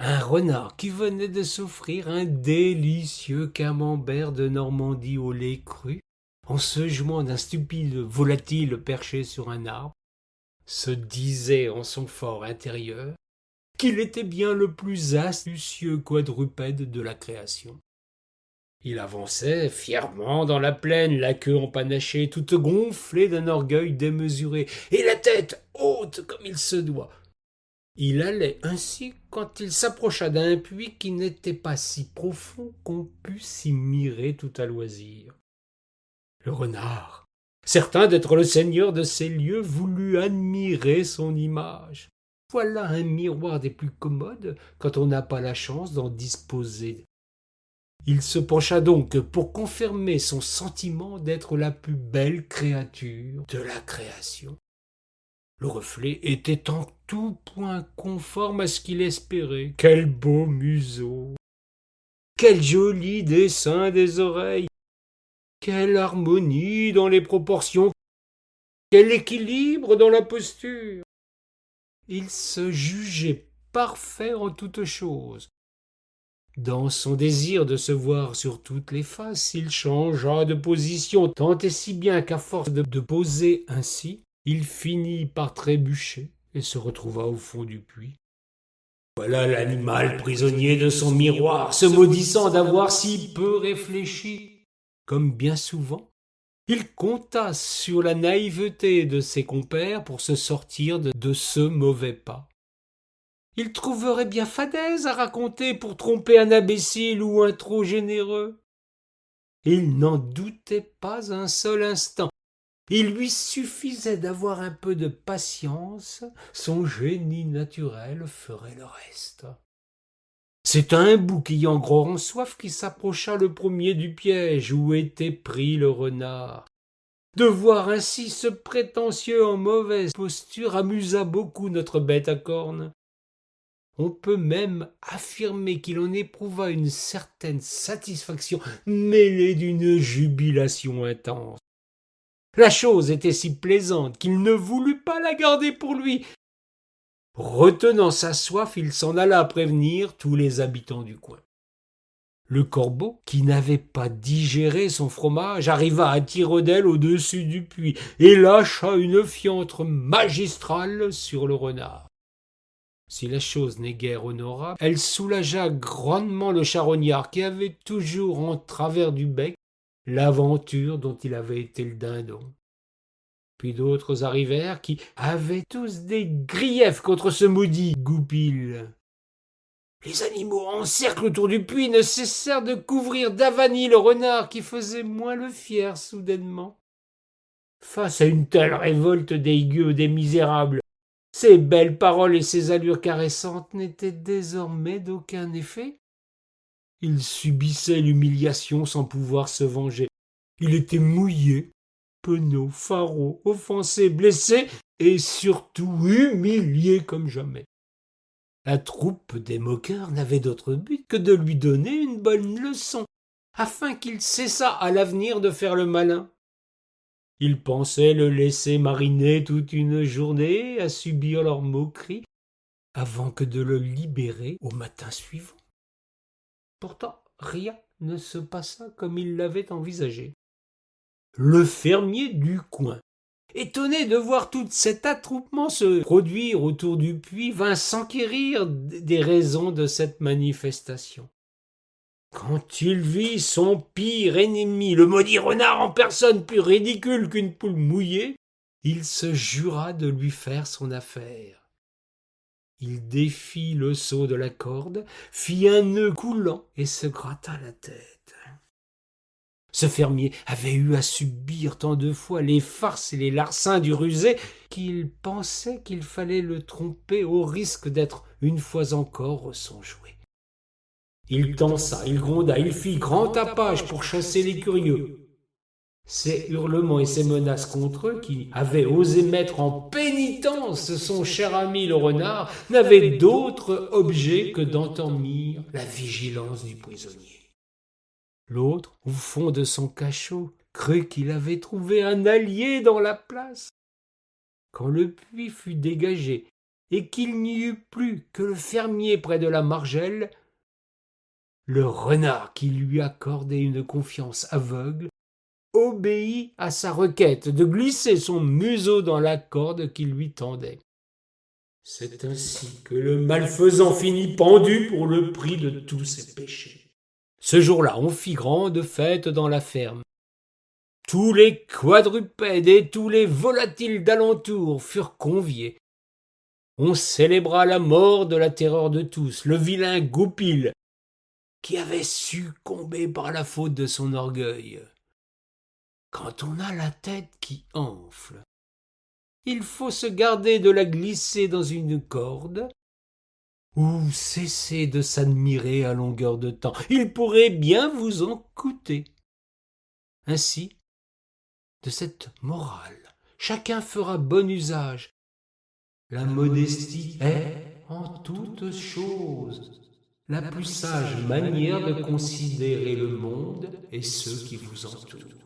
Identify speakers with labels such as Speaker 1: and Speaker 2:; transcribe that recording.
Speaker 1: Un renard qui venait de s'offrir un délicieux camembert de Normandie au lait cru, en se jouant d'un stupide volatile perché sur un arbre, se disait en son fort intérieur qu'il était bien le plus astucieux quadrupède de la création. Il avançait fièrement dans la plaine, la queue empanachée, toute gonflée d'un orgueil démesuré, et la tête haute comme il se doit. Il allait ainsi quand il s'approcha d'un puits qui n'était pas si profond qu'on pût s'y mirer tout à loisir. Le renard, certain d'être le seigneur de ces lieux, voulut admirer son image. Voilà un miroir des plus commodes quand on n'a pas la chance d'en disposer. Il se pencha donc pour confirmer son sentiment d'être la plus belle créature de la création. Le reflet était en tout point conforme à ce qu'il espérait. Quel beau museau! Quel joli dessin des oreilles! Quelle harmonie dans les proportions! Quel équilibre dans la posture! Il se jugeait parfait en toutes choses. Dans son désir de se voir sur toutes les faces, il changea de position tant et si bien qu'à force de poser ainsi, il finit par trébucher et se retrouva au fond du puits. Voilà l'animal prisonnier de son miroir, se maudissant d'avoir si peu réfléchi. Comme bien souvent, il compta sur la naïveté de ses compères pour se sortir de ce mauvais pas. Il trouverait bien fadaise à raconter pour tromper un imbécile ou un trop généreux. Il n'en doutait pas un seul instant. Il lui suffisait d'avoir un peu de patience, son génie naturel ferait le reste. C'est un bouc ayant grand soif qui s'approcha le premier du piège où était pris le renard. De voir ainsi ce prétentieux en mauvaise posture amusa beaucoup notre bête à cornes. On peut même affirmer qu'il en éprouva une certaine satisfaction mêlée d'une jubilation intense. La chose était si plaisante qu'il ne voulut pas la garder pour lui. Retenant sa soif, il s'en alla prévenir tous les habitants du coin. Le corbeau, qui n'avait pas digéré son fromage, arriva à tire-d'aile au-dessus du puits et lâcha une fientre magistrale sur le renard. Si la chose n'est guère honorable, elle soulagea grandement le charognard qui avait toujours en travers du bec l'aventure dont il avait été le dindon. Puis d'autres arrivèrent qui avaient tous des griefs contre ce maudit Goupil. Les animaux en cercle autour du puits ne cessèrent de couvrir d'avanies le renard qui faisait moins le fier soudainement. Face à une telle révolte des gueux, des misérables, ses belles paroles et ses allures caressantes n'étaient désormais d'aucun effet. Il subissait l'humiliation sans pouvoir se venger. Il était mouillé, penaud, faraud, offensé, blessé et surtout humilié comme jamais. La troupe des moqueurs n'avait d'autre but que de lui donner une bonne leçon, afin qu'il cessât à l'avenir de faire le malin. Ils pensaient le laisser mariner toute une journée à subir leurs moqueries, avant que de le libérer au matin suivant. Pourtant, rien ne se passa comme il l'avait envisagé. Le fermier du coin, étonné de voir tout cet attroupement se produire autour du puits, vint s'enquérir des raisons de cette manifestation. Quand il vit son pire ennemi, le maudit renard en personne plus ridicule qu'une poule mouillée, il se jura de lui faire son affaire. Il défit le seau de la corde, fit un nœud coulant et se gratta la tête. Ce fermier avait eu à subir tant de fois les farces et les larcins du rusé qu'il pensait qu'il fallait le tromper au risque d'être une fois encore son jouet. Il tança, il gronda, il fit grand tapage pour chasser les curieux. Ses hurlements et ses menaces contre eux, qui avaient osé mettre en pénitence son cher ami le renard, n'avaient d'autre objet que d'endormir la vigilance du prisonnier. L'autre, au fond de son cachot, crut qu'il avait trouvé un allié dans la place. Quand le puits fut dégagé et qu'il n'y eut plus que le fermier près de la margelle, le renard, qui lui accordait une confiance aveugle, obéit à sa requête de glisser son museau dans la corde qu'il lui tendait. C'est ainsi que le malfaisant finit pendu pour le prix de tous ses péchés. Ce jour-là, on fit grande fête dans la ferme. Tous les quadrupèdes et tous les volatiles d'alentour furent conviés. On célébra la mort de la terreur de tous, le vilain Goupil, qui avait succombé par la faute de son orgueil. Quand on a la tête qui enfle, il faut se garder de la glisser dans une corde ou cesser de s'admirer à longueur de temps. Il pourrait bien vous en coûter. Ainsi, de cette morale, chacun fera bon usage. La modestie est, en toutes choses, la plus sage manière de considérer le monde et ceux qui vous entourent.